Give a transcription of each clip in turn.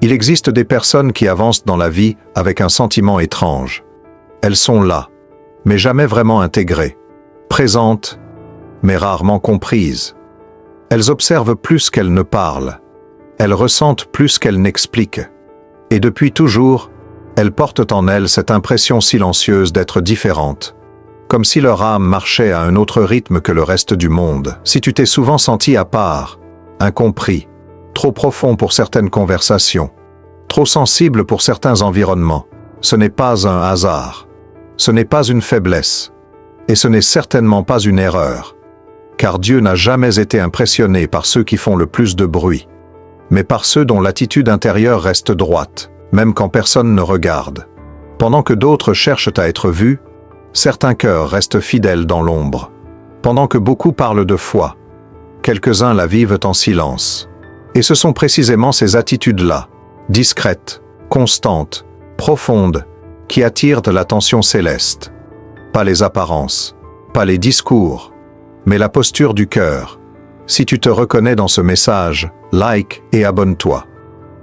Il existe des personnes qui avancent dans la vie avec un sentiment étrange. Elles sont là, mais jamais vraiment intégrées, présentes, mais rarement comprises. Elles observent plus qu'elles ne parlent. Elles ressentent plus qu'elles n'expliquent. Et depuis toujours, elles portent en elles cette impression silencieuse d'être différentes, comme si leur âme marchait à un autre rythme que le reste du monde. Si tu t'es souvent senti à part, incompris, trop profond pour certaines conversations, trop sensible pour certains environnements, ce n'est pas un hasard, ce n'est pas une faiblesse, et ce n'est certainement pas une erreur, car Dieu n'a jamais été impressionné par ceux qui font le plus de bruit, mais par ceux dont l'attitude intérieure reste droite, même quand personne ne regarde. Pendant que d'autres cherchent à être vus, certains cœurs restent fidèles dans l'ombre. Pendant que beaucoup parlent de foi, quelques-uns la vivent en silence. Et ce sont précisément ces attitudes-là, discrètes, constantes, profondes, qui attirent de l'attention céleste. Pas les apparences, pas les discours, mais la posture du cœur. Si tu te reconnais dans ce message, like et abonne-toi.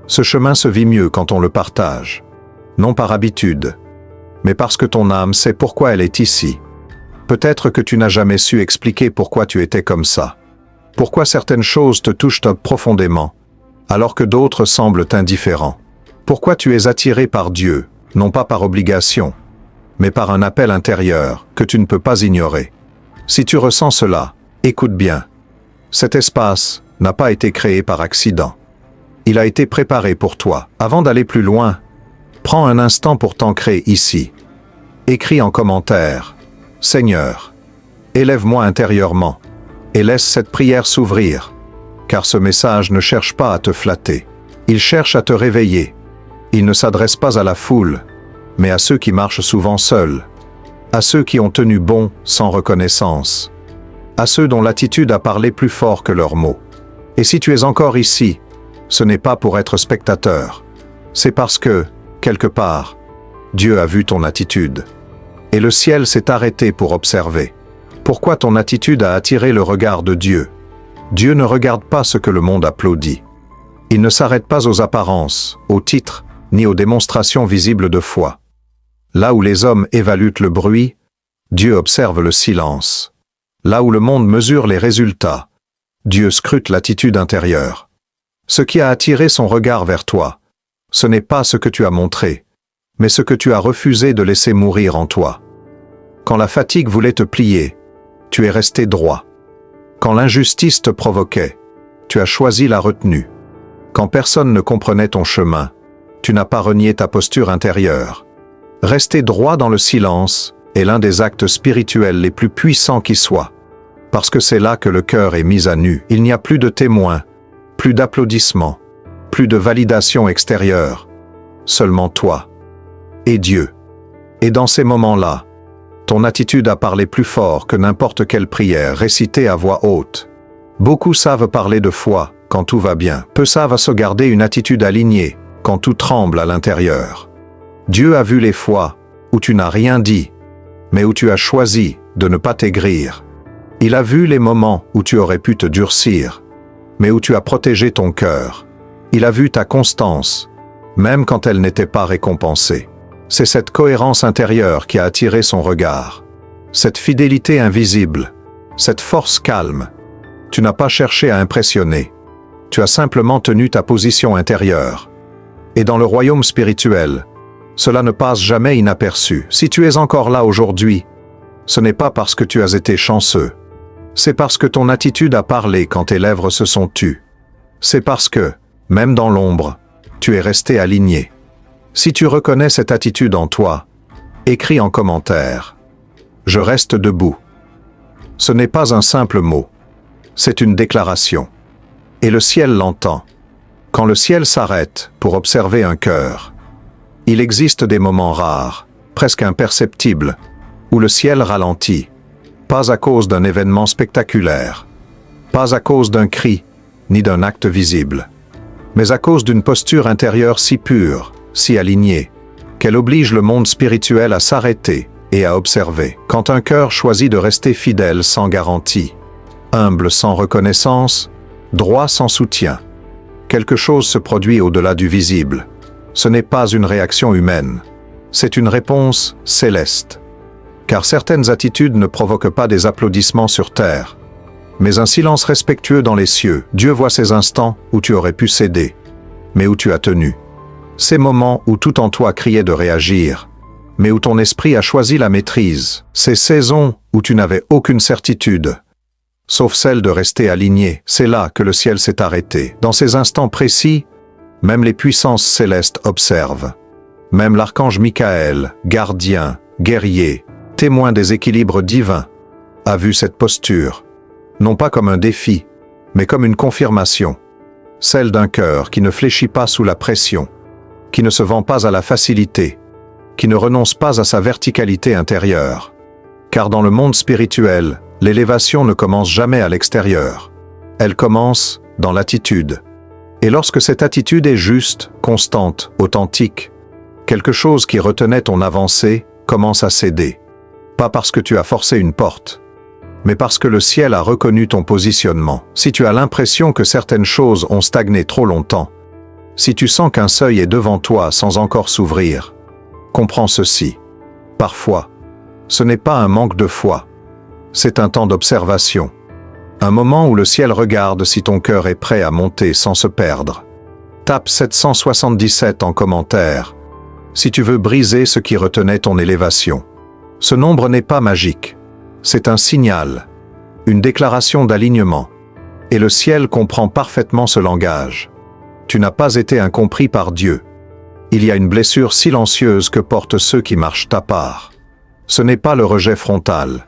Ce chemin se vit mieux quand on le partage. Non par habitude, mais parce que ton âme sait pourquoi elle est ici. Peut-être que tu n'as jamais su expliquer pourquoi tu étais comme ça. Pourquoi certaines choses te touchent profondément, alors que d'autres semblent indifférents. Pourquoi tu es attiré par Dieu, non pas par obligation, mais par un appel intérieur que tu ne peux pas ignorer. Si tu ressens cela, écoute bien. Cet espace n'a pas été créé par accident. Il a été préparé pour toi. Avant d'aller plus loin, prends un instant pour t'ancrer ici. Écris en commentaire « Seigneur, élève-moi intérieurement » et laisse cette prière s'ouvrir, car ce message ne cherche pas à te flatter. Il cherche à te réveiller. Il ne s'adresse pas à la foule, mais à ceux qui marchent souvent seuls, à ceux qui ont tenu bon sans reconnaissance, à ceux dont l'attitude a parlé plus fort que leurs mots. Et si tu es encore ici, ce n'est pas pour être spectateur, c'est parce que, quelque part, Dieu a vu ton attitude. Et le ciel s'est arrêté pour observer. Pourquoi ton attitude a attiré le regard de Dieu? Dieu ne regarde pas ce que le monde applaudit. Il ne s'arrête pas aux apparences, aux titres, ni aux démonstrations visibles de foi. Là où les hommes évaluent le bruit, Dieu observe le silence. Là où le monde mesure les résultats, Dieu scrute l'attitude intérieure. Ce qui a attiré son regard vers toi, ce n'est pas ce que tu as montré, mais ce que tu as refusé de laisser mourir en toi. Quand la fatigue voulait te plier, tu es resté droit. Quand l'injustice te provoquait, tu as choisi la retenue. Quand personne ne comprenait ton chemin, tu n'as pas renié ta posture intérieure. Rester droit dans le silence est l'un des actes spirituels les plus puissants qui soient. Parce que c'est là que le cœur est mis à nu. Il n'y a plus de témoins, plus d'applaudissements, plus de validation extérieure. Seulement toi et Dieu. Et dans ces moments-là, ton attitude a parlé plus fort que n'importe quelle prière récitée à voix haute. Beaucoup savent parler de foi quand tout va bien. Peu savent se garder une attitude alignée quand tout tremble à l'intérieur. Dieu a vu les fois où tu n'as rien dit, mais où tu as choisi de ne pas t'aigrir. Il a vu les moments où tu aurais pu te durcir, mais où tu as protégé ton cœur. Il a vu ta constance, même quand elle n'était pas récompensée. C'est cette cohérence intérieure qui a attiré son regard. Cette fidélité invisible, cette force calme. Tu n'as pas cherché à impressionner. Tu as simplement tenu ta position intérieure. Et dans le royaume spirituel, cela ne passe jamais inaperçu. Si tu es encore là aujourd'hui, ce n'est pas parce que tu as été chanceux. C'est parce que ton attitude a parlé quand tes lèvres se sont tues. C'est parce que, même dans l'ombre, tu es resté aligné. Si tu reconnais cette attitude en toi, écris en commentaire « Je reste debout ». Ce n'est pas un simple mot, c'est une déclaration. Et le ciel l'entend. Quand le ciel s'arrête pour observer un cœur, il existe des moments rares, presque imperceptibles, où le ciel ralentit, pas à cause d'un événement spectaculaire, pas à cause d'un cri, ni d'un acte visible, mais à cause d'une posture intérieure si pure, si alignée, qu'elle oblige le monde spirituel à s'arrêter et à observer. Quand un cœur choisit de rester fidèle sans garantie, humble sans reconnaissance, droit sans soutien, Quelque chose se produit au-delà du visible. Ce n'est pas une réaction humaine. C'est une réponse céleste. Car certaines attitudes ne provoquent pas des applaudissements sur terre, mais un silence respectueux dans les cieux. Dieu voit ces instants où tu aurais pu céder, mais où tu as tenu. Ces moments où tout en toi criait de réagir, mais où ton esprit a choisi la maîtrise. Ces saisons où tu n'avais aucune certitude, sauf celle de rester aligné. C'est là que le ciel s'est arrêté. Dans ces instants précis, même les puissances célestes observent. Même l'archange Michael, gardien, guerrier, témoin des équilibres divins, a vu cette posture, non pas comme un défi, mais comme une confirmation, celle d'un cœur qui ne fléchit pas sous la pression, qui ne se vend pas à la facilité, qui ne renonce pas à sa verticalité intérieure. Car dans le monde spirituel, l'élévation ne commence jamais à l'extérieur. Elle commence dans l'attitude. Et lorsque cette attitude est juste, constante, authentique, quelque chose qui retenait ton avancée commence à céder. Pas parce que tu as forcé une porte, mais parce que le ciel a reconnu ton positionnement. Si tu as l'impression que certaines choses ont stagné trop longtemps, si tu sens qu'un seuil est devant toi sans encore s'ouvrir, comprends ceci. Parfois, ce n'est pas un manque de foi, c'est un temps d'observation. Un moment où le ciel regarde si ton cœur est prêt à monter sans se perdre. Tape 777 en commentaire si tu veux briser ce qui retenait ton élévation. Ce nombre n'est pas magique. C'est un signal, une déclaration d'alignement. Et le ciel comprend parfaitement ce langage. Tu n'as pas été incompris par Dieu. Il y a une blessure silencieuse que portent ceux qui marchent à part. Ce n'est pas le rejet frontal.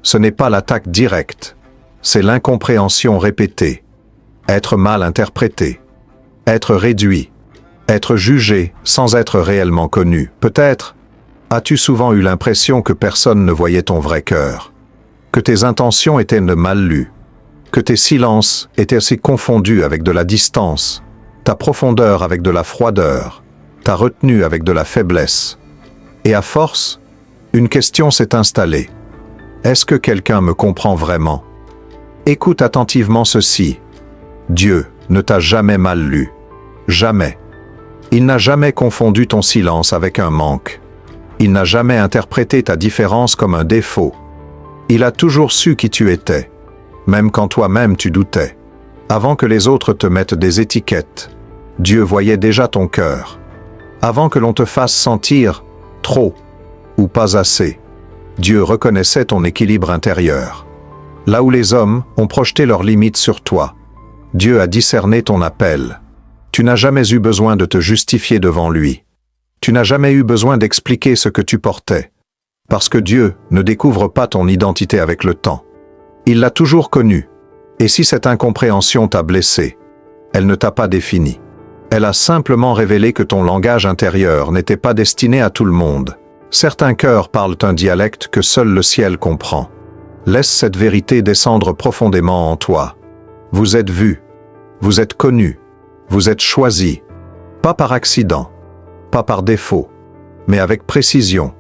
Ce n'est pas l'attaque directe. C'est l'incompréhension répétée. Être mal interprété. Être réduit. Être jugé sans être réellement connu. Peut-être as-tu souvent eu l'impression que personne ne voyait ton vrai cœur, que tes intentions étaient mal lues, que tes silences étaient assez confondus avec de la distance, ta profondeur avec de la froideur, ta retenue avec de la faiblesse. Et à force, une question s'est installée. Est-ce que quelqu'un me comprend vraiment? Écoute attentivement ceci. Dieu ne t'a jamais mal lu. Jamais. Il n'a jamais confondu ton silence avec un manque. Il n'a jamais interprété ta différence comme un défaut. Il a toujours su qui tu étais, même quand toi-même tu doutais. Avant que les autres te mettent des étiquettes, Dieu voyait déjà ton cœur. Avant que l'on te fasse sentir trop ou pas assez, Dieu reconnaissait ton équilibre intérieur. Là où les hommes ont projeté leurs limites sur toi, Dieu a discerné ton appel. Tu n'as jamais eu besoin de te justifier devant lui. Tu n'as jamais eu besoin d'expliquer ce que tu portais. Parce que Dieu ne découvre pas ton identité avec le temps. Il l'a toujours connue. Et si cette incompréhension t'a blessé, elle ne t'a pas défini. Elle a simplement révélé que ton langage intérieur n'était pas destiné à tout le monde. Certains cœurs parlent un dialecte que seul le ciel comprend. Laisse cette vérité descendre profondément en toi. Vous êtes vu. Vous êtes connu. Vous êtes choisi, pas par accident, pas par défaut, mais avec précision.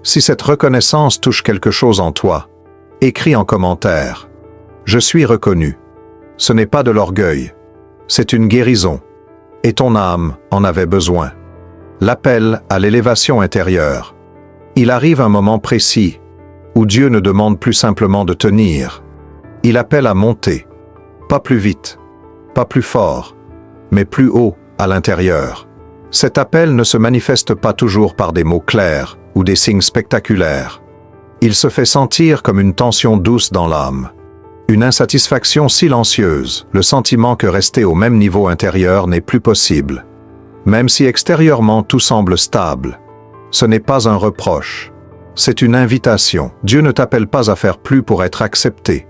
Si cette reconnaissance touche quelque chose en toi, écris en commentaire. Je suis reconnu. Ce n'est pas de l'orgueil, c'est une guérison. Et ton âme en avait besoin. L'appel à l'élévation intérieure. Il arrive un moment précis, où Dieu ne demande plus simplement de tenir. Il appelle à monter, pas plus vite, pas plus fort, mais plus haut, à l'intérieur. Cet appel ne se manifeste pas toujours par des mots clairs ou des signes spectaculaires. Il se fait sentir comme une tension douce dans l'âme, une insatisfaction silencieuse, le sentiment que rester au même niveau intérieur n'est plus possible. Même si extérieurement tout semble stable, ce n'est pas un reproche, c'est une invitation. Dieu ne t'appelle pas à faire plus pour être accepté.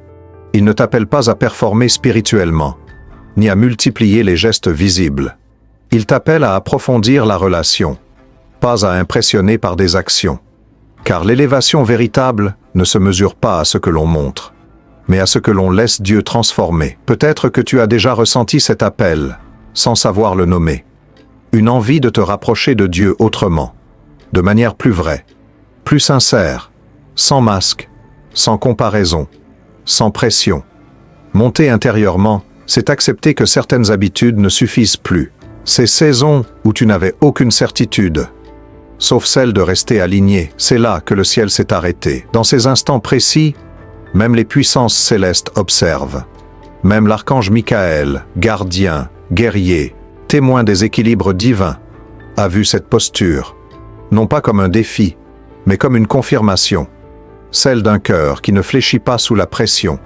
Il ne t'appelle pas à performer spirituellement, ni à multiplier les gestes visibles. Il t'appelle à approfondir la relation, pas à impressionner par des actions. Car l'élévation véritable ne se mesure pas à ce que l'on montre, mais à ce que l'on laisse Dieu transformer. Peut-être que tu as déjà ressenti cet appel, sans savoir le nommer. Une envie de te rapprocher de Dieu autrement, de manière plus vraie, plus sincère, sans masque, sans comparaison, sans pression. Monter intérieurement C'est accepter que certaines habitudes ne suffisent plus. Ces saisons où tu n'avais aucune certitude, sauf celle de rester aligné, c'est là que le ciel s'est arrêté. Dans ces instants précis, même les puissances célestes observent. Même l'archange Michael, gardien, guerrier, témoin des équilibres divins, a vu cette posture, non pas comme un défi, mais comme une confirmation, celle d'un cœur qui ne fléchit pas sous la pression,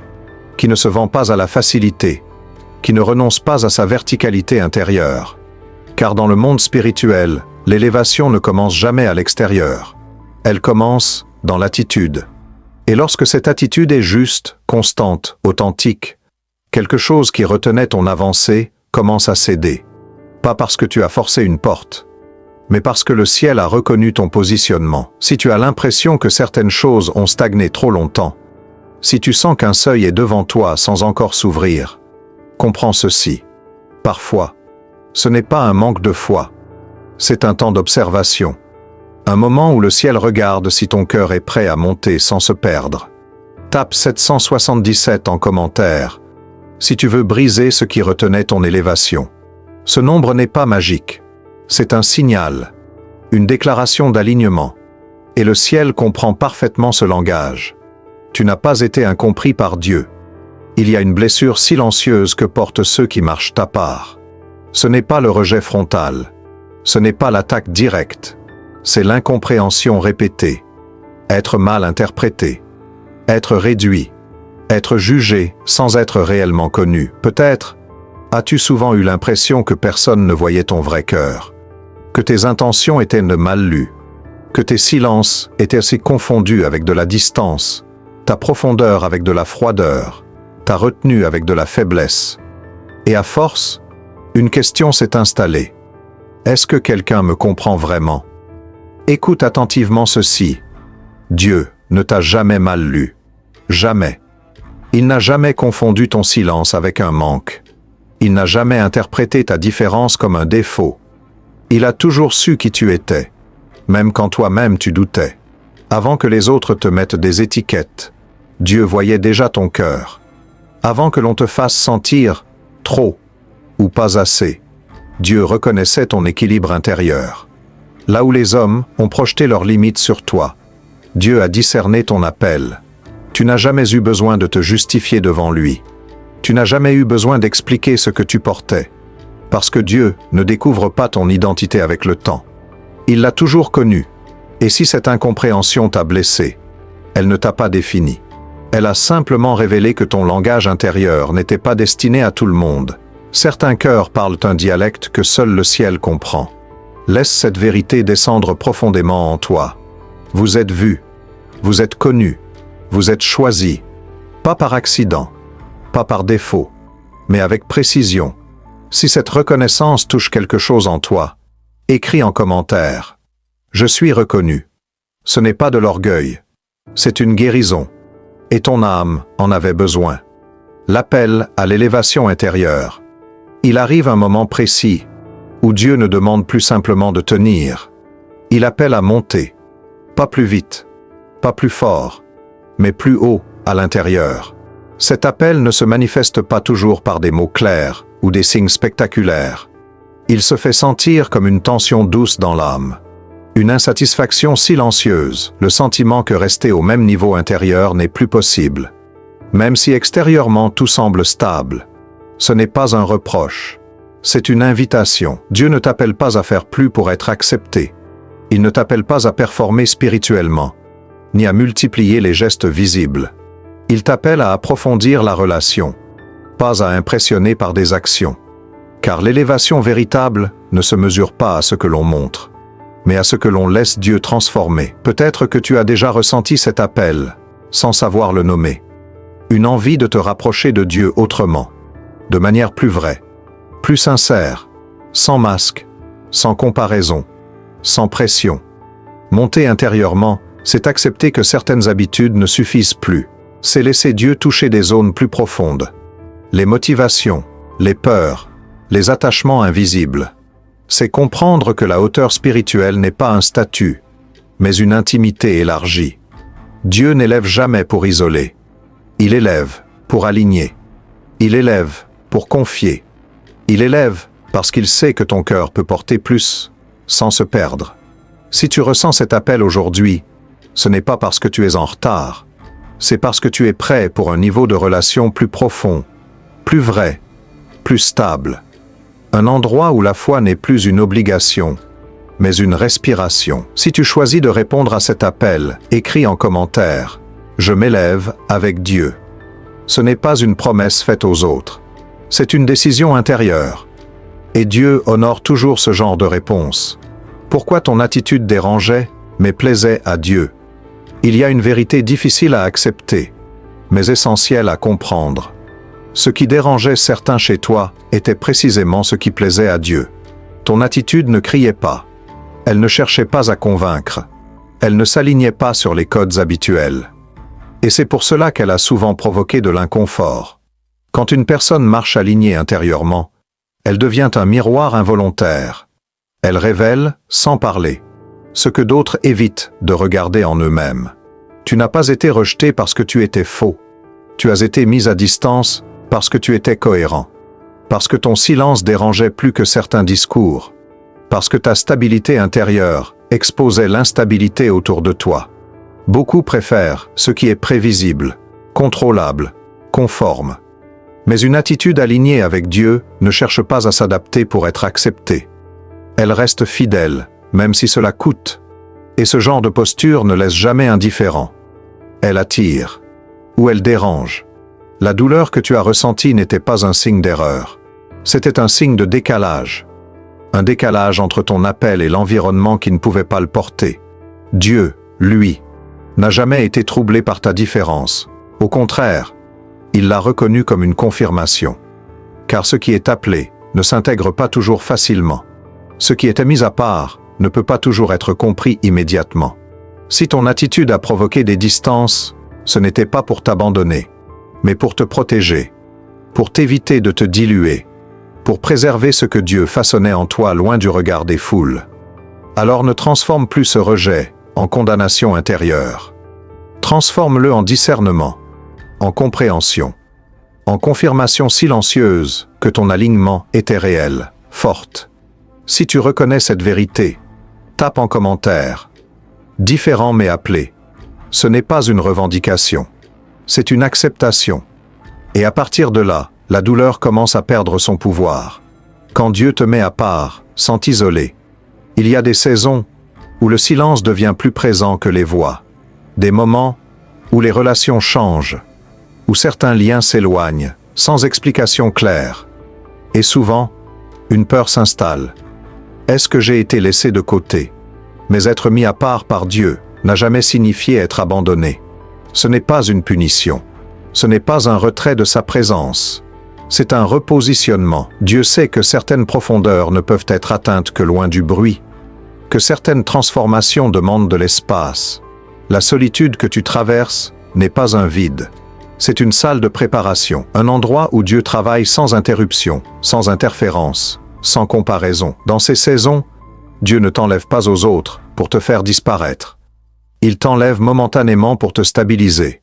qui ne se vend pas à la facilité, qui ne renonce pas à sa verticalité intérieure. Car dans le monde spirituel, l'élévation ne commence jamais à l'extérieur. Elle commence dans l'attitude. Et lorsque cette attitude est juste, constante, authentique, quelque chose qui retenait ton avancée commence à céder. Pas parce que tu as forcé une porte, mais parce que le ciel a reconnu ton positionnement. Si tu as l'impression que certaines choses ont stagné trop longtemps, si tu sens qu'un seuil est devant toi sans encore s'ouvrir, comprends ceci. Parfois, ce n'est pas un manque de foi, c'est un temps d'observation. Un moment où le ciel regarde si ton cœur est prêt à monter sans se perdre. Tape 777 en commentaire si tu veux briser ce qui retenait ton élévation. Ce nombre n'est pas magique. C'est un signal, une déclaration d'alignement. Et le ciel comprend parfaitement ce langage. Tu n'as pas été incompris par Dieu. Il y a une blessure silencieuse que portent ceux qui marchent à part. Ce n'est pas le rejet frontal. Ce n'est pas l'attaque directe. C'est l'incompréhension répétée. Être mal interprété. Être réduit. Être jugé sans être réellement connu. Peut-être as-tu souvent eu l'impression que personne ne voyait ton vrai cœur. Que tes intentions étaient mal lues. Que tes silences étaient assez confondus avec de la distance. Ta profondeur avec de la froideur. Ta retenue avec de la faiblesse. Et à force, une question s'est installée. Est-ce que quelqu'un me comprend vraiment? Écoute attentivement ceci. Dieu ne t'a jamais mal lu. Jamais. Il n'a jamais confondu ton silence avec un manque. Il n'a jamais interprété ta différence comme un défaut. Il a toujours su qui tu étais, même quand toi-même tu doutais. Avant que les autres te mettent des étiquettes, Dieu voyait déjà ton cœur. Avant que l'on te fasse sentir trop ou pas assez, Dieu reconnaissait ton équilibre intérieur. Là où les hommes ont projeté leurs limites sur toi, Dieu a discerné ton appel. Tu n'as jamais eu besoin de te justifier devant lui. Tu n'as jamais eu besoin d'expliquer ce que tu portais. Parce que Dieu ne découvre pas ton identité avec le temps. Il l'a toujours connue. Et si cette incompréhension t'a blessé, elle ne t'a pas défini. Elle a simplement révélé que ton langage intérieur n'était pas destiné à tout le monde. Certains cœurs parlent un dialecte que seul le ciel comprend. Laisse cette vérité descendre profondément en toi. Vous êtes vu, vous êtes connu, vous êtes choisi, pas par accident, pas par défaut, mais avec précision. Si cette reconnaissance touche quelque chose en toi, écris en commentaire. Je suis reconnu. Ce n'est pas de l'orgueil, c'est une guérison. Et ton âme en avait besoin. L'appel à l'élévation intérieure. Il arrive un moment précis où Dieu ne demande plus simplement de tenir. Il appelle à monter. Pas plus vite, pas plus fort, mais plus haut à l'intérieur. Cet appel ne se manifeste pas toujours par des mots clairs ou des signes spectaculaires. Il se fait sentir comme une tension douce dans l'âme. Une insatisfaction silencieuse, le sentiment que rester au même niveau intérieur n'est plus possible. Même si extérieurement tout semble stable, ce n'est pas un reproche. C'est une invitation. Dieu ne t'appelle pas à faire plus pour être accepté. Il ne t'appelle pas à performer spirituellement, ni à multiplier les gestes visibles. Il t'appelle à approfondir la relation, pas à impressionner par des actions. Car l'élévation véritable ne se mesure pas à ce que l'on montre, mais à ce que l'on laisse Dieu transformer. Peut-être que tu as déjà ressenti cet appel, sans savoir le nommer. Une envie de te rapprocher de Dieu autrement, de manière plus vraie, plus sincère, sans masque, sans comparaison, sans pression. Monter intérieurement, c'est accepter que certaines habitudes ne suffisent plus. C'est laisser Dieu toucher des zones plus profondes. Les motivations, les peurs, les attachements invisibles. C'est comprendre que la hauteur spirituelle n'est pas un statut, mais une intimité élargie. Dieu n'élève jamais pour isoler. Il élève pour aligner. Il élève pour confier. Il élève parce qu'il sait que ton cœur peut porter plus, sans se perdre. Si tu ressens cet appel aujourd'hui, ce n'est pas parce que tu es en retard, c'est parce que tu es prêt pour un niveau de relation plus profond, plus vrai, plus stable. Un endroit où la foi n'est plus une obligation, mais une respiration. Si tu choisis de répondre à cet appel, écris en commentaire « Je m'élève avec Dieu ». Ce n'est pas une promesse faite aux autres, c'est une décision intérieure. Et Dieu honore toujours ce genre de réponse. Pourquoi ton attitude dérangeait, mais plaisait à Dieu? Il y a une vérité difficile à accepter, mais essentielle à comprendre. Ce qui dérangeait certains chez toi était précisément ce qui plaisait à Dieu. Ton attitude ne criait pas. Elle ne cherchait pas à convaincre. Elle ne s'alignait pas sur les codes habituels. Et c'est pour cela qu'elle a souvent provoqué de l'inconfort. Quand une personne marche alignée intérieurement, elle devient un miroir involontaire. Elle révèle, sans parler, ce que d'autres évitent de regarder en eux-mêmes. Tu n'as pas été rejeté parce que tu étais faux. Tu as été mis à distance parce que tu étais cohérent. Parce que ton silence dérangeait plus que certains discours. Parce que ta stabilité intérieure exposait l'instabilité autour de toi. Beaucoup préfèrent ce qui est prévisible, contrôlable, conforme. Mais une attitude alignée avec Dieu ne cherche pas à s'adapter pour être acceptée. Elle reste fidèle, même si cela coûte. Et ce genre de posture ne laisse jamais indifférent. Elle attire, ou elle dérange. La douleur que tu as ressentie n'était pas un signe d'erreur. C'était un signe de décalage. Un décalage entre ton appel et l'environnement qui ne pouvait pas le porter. Dieu, lui, n'a jamais été troublé par ta différence. Au contraire, il l'a reconnu comme une confirmation. Car ce qui est appelé ne s'intègre pas toujours facilement. Ce qui était mis à part ne peut pas toujours être compris immédiatement. Si ton attitude a provoqué des distances, ce n'était pas pour t'abandonner, mais pour te protéger, pour t'éviter de te diluer, pour préserver ce que Dieu façonnait en toi loin du regard des foules. Alors ne transforme plus ce rejet en condamnation intérieure. Transforme-le en discernement, en compréhension, en confirmation silencieuse que ton alignement était réel, forte. Si tu reconnais cette vérité, tape en commentaire. Différent mais appelé. Ce n'est pas une revendication. C'est une acceptation. Et à partir de là, la douleur commence à perdre son pouvoir. Quand Dieu te met à part, sans t'isoler, il y a des saisons où le silence devient plus présent que les voix. Des moments où les relations changent, où certains liens s'éloignent, sans explication claire. Et souvent, une peur s'installe. Est-ce que j'ai été laissé de côté? Mais être mis à part par Dieu n'a jamais signifié être abandonné. Ce n'est pas une punition. Ce n'est pas un retrait de sa présence. C'est un repositionnement. Dieu sait que certaines profondeurs ne peuvent être atteintes que loin du bruit, que certaines transformations demandent de l'espace. La solitude que tu traverses n'est pas un vide. C'est une salle de préparation, un endroit où Dieu travaille sans interruption, sans interférence, sans comparaison. Dans ces saisons, Dieu ne t'enlève pas aux autres pour te faire disparaître. Il t'enlève momentanément pour te stabiliser,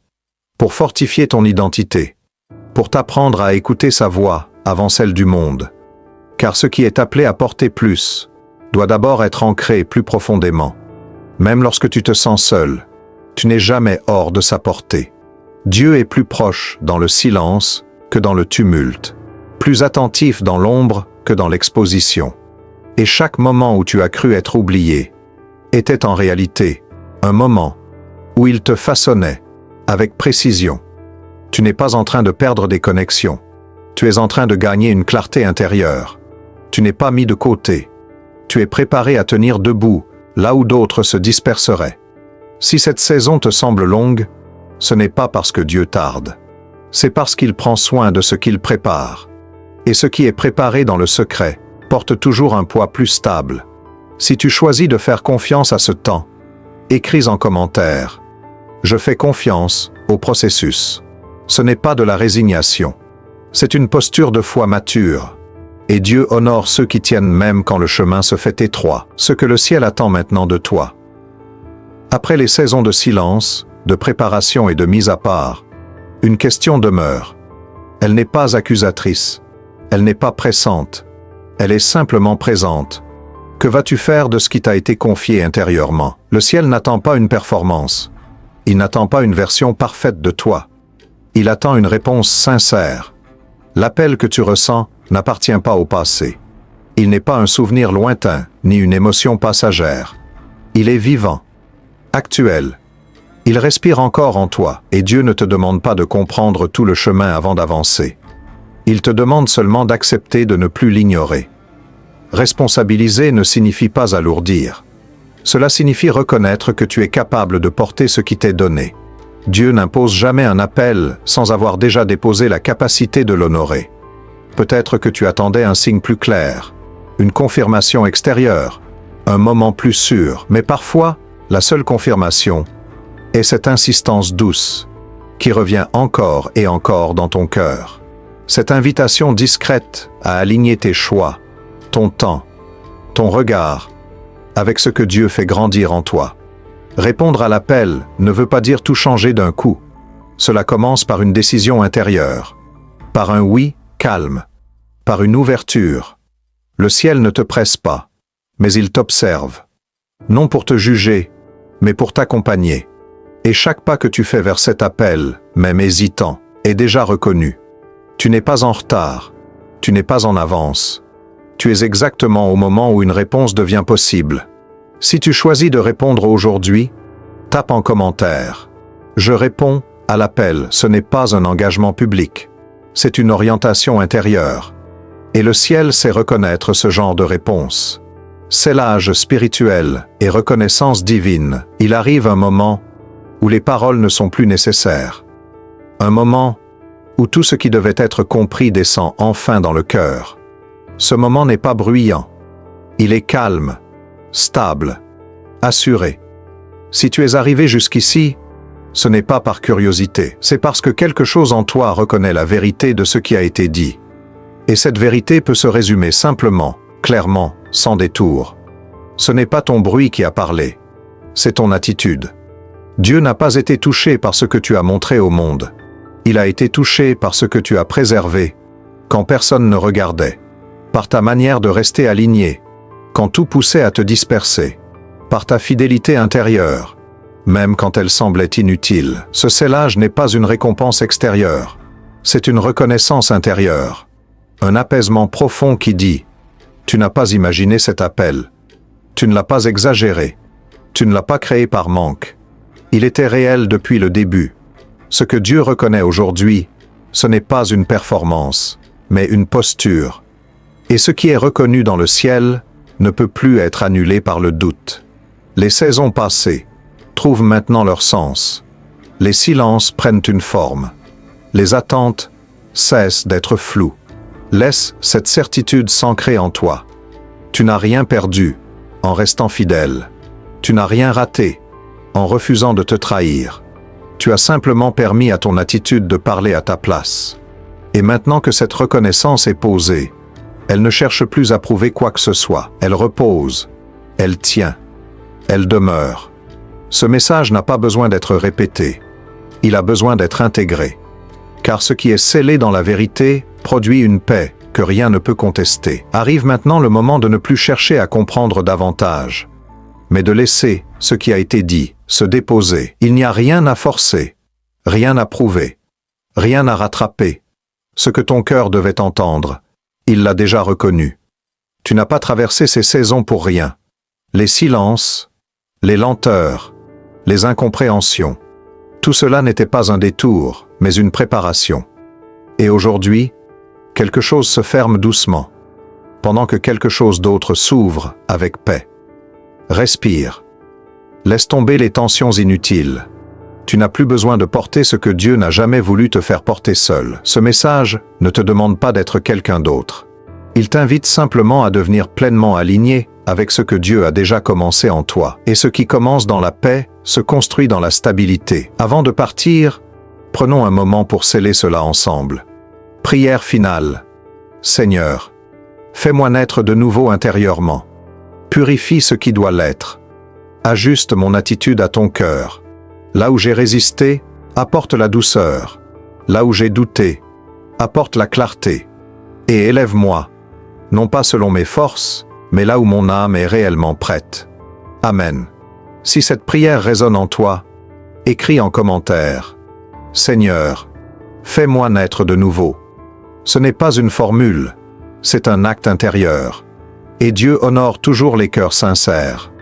pour fortifier ton identité, pour t'apprendre à écouter sa voix avant celle du monde. Car ce qui est appelé à porter plus doit d'abord être ancré plus profondément. Même lorsque tu te sens seul, tu n'es jamais hors de sa portée. Dieu est plus proche dans le silence que dans le tumulte, plus attentif dans l'ombre que dans l'exposition. Et chaque moment où tu as cru être oublié était en réalité un moment où il te façonnait avec précision. Tu n'es pas en train de perdre des connexions. Tu es en train de gagner une clarté intérieure. Tu n'es pas mis de côté. Tu es préparé à tenir debout là où d'autres se disperseraient. Si cette saison te semble longue, ce n'est pas parce que Dieu tarde. C'est parce qu'il prend soin de ce qu'il prépare. Et ce qui est préparé dans le secret porte toujours un poids plus stable. Si tu choisis de faire confiance à ce temps, écris en commentaire « Je fais confiance au processus ». Ce n'est pas de la résignation. C'est une posture de foi mature. Et Dieu honore ceux qui tiennent même quand le chemin se fait étroit, ce que le ciel attend maintenant de toi. Après les saisons de silence, de préparation et de mise à part, une question demeure. Elle n'est pas accusatrice, Elle n'est pas pressante. Elle est simplement présente. Que vas-tu faire de ce qui t'a été confié intérieurement? Le ciel n'attend pas une performance. Il n'attend pas une version parfaite de toi. Il attend une réponse sincère. L'appel que tu ressens n'appartient pas au passé. Il n'est pas un souvenir lointain, ni une émotion passagère. Il est vivant, actuel. Il respire encore en toi, et Dieu ne te demande pas de comprendre tout le chemin avant d'avancer. Il te demande seulement d'accepter de ne plus l'ignorer. Responsabiliser ne signifie pas alourdir. Cela signifie reconnaître que tu es capable de porter ce qui t'est donné. Dieu n'impose jamais un appel sans avoir déjà déposé la capacité de l'honorer. Peut-être que tu attendais un signe plus clair, une confirmation extérieure, un moment plus sûr, mais parfois, la seule confirmation est cette insistance douce qui revient encore et encore dans ton cœur. Cette invitation discrète à aligner tes choix, ton temps, ton regard, avec ce que Dieu fait grandir en toi. Répondre à l'appel ne veut pas dire tout changer d'un coup. Cela commence par une décision intérieure, par un oui calme, par une ouverture. Le ciel ne te presse pas, mais il t'observe. Non pour te juger, mais pour t'accompagner. Et chaque pas que tu fais vers cet appel, même hésitant, est déjà reconnu. Tu n'es pas en retard, tu n'es pas en avance. Tu es exactement au moment où une réponse devient possible. Si tu choisis de répondre aujourd'hui, tape en commentaire. Je réponds à l'appel, ce n'est pas un engagement public. C'est une orientation intérieure. Et le ciel sait reconnaître ce genre de réponse. Scellage spirituel et reconnaissance divine, il arrive un moment où les paroles ne sont plus nécessaires. Un moment où tout ce qui devait être compris descend enfin dans le cœur. Ce moment n'est pas bruyant. Il est calme, stable, assuré. Si tu es arrivé jusqu'ici, ce n'est pas par curiosité, c'est parce que quelque chose en toi reconnaît la vérité de ce qui a été dit. Et cette vérité peut se résumer simplement, clairement, sans détour. Ce n'est pas ton bruit qui a parlé, c'est ton attitude. Dieu n'a pas été touché par ce que tu as montré au monde. Il a été touché par ce que tu as préservé, quand personne ne regardait. Par ta manière de rester aligné, quand tout poussait à te disperser. Par ta fidélité intérieure, même quand elle semblait inutile. Ce scellage n'est pas une récompense extérieure. C'est une reconnaissance intérieure. Un apaisement profond qui dit « Tu n'as pas imaginé cet appel. Tu ne l'as pas exagéré. Tu ne l'as pas créé par manque. Il était réel depuis le début. Ce que Dieu reconnaît aujourd'hui, ce n'est pas une performance, mais une posture. Et ce qui est reconnu dans le ciel ne peut plus être annulé par le doute. Les saisons passées trouvent maintenant leur sens. Les silences prennent une forme. Les attentes cessent d'être floues. Laisse cette certitude s'ancrer en toi. Tu n'as rien perdu en restant fidèle. Tu n'as rien raté en refusant de te trahir. Tu as simplement permis à ton attitude de parler à ta place. Et maintenant que cette reconnaissance est posée, elle ne cherche plus à prouver quoi que ce soit. Elle repose. Elle tient. Elle demeure. Ce message n'a pas besoin d'être répété. Il a besoin d'être intégré. Car ce qui est scellé dans la vérité produit une paix que rien ne peut contester. Arrive maintenant le moment de ne plus chercher à comprendre davantage, mais de laisser ce qui a été dit se déposer. Il n'y a rien à forcer, rien à prouver, rien à rattraper. Ce que ton cœur devait entendre, il l'a déjà reconnu. Tu n'as pas traversé ces saisons pour rien. Les silences, les lenteurs, les incompréhensions, tout cela n'était pas un détour, mais une préparation. Et aujourd'hui, quelque chose se ferme doucement, pendant que quelque chose d'autre s'ouvre avec paix. Respire. Laisse tomber les tensions inutiles. Tu n'as plus besoin de porter ce que Dieu n'a jamais voulu te faire porter seul. Ce message ne te demande pas d'être quelqu'un d'autre. Il t'invite simplement à devenir pleinement aligné avec ce que Dieu a déjà commencé en toi. Et ce qui commence dans la paix se construit dans la stabilité. Avant de partir, prenons un moment pour sceller cela ensemble. Prière finale. Seigneur, fais-moi naître de nouveau intérieurement. Purifie ce qui doit l'être. Ajuste mon attitude à ton cœur. Là où j'ai résisté, apporte la douceur. Là où j'ai douté, apporte la clarté. et élève-moi, non pas selon mes forces, mais là où mon âme est réellement prête. Amen. Si cette prière résonne en toi, écris en commentaire « Seigneur, fais-moi naître de nouveau ». Ce n'est pas une formule, c'est un acte intérieur. Et Dieu honore toujours les cœurs sincères.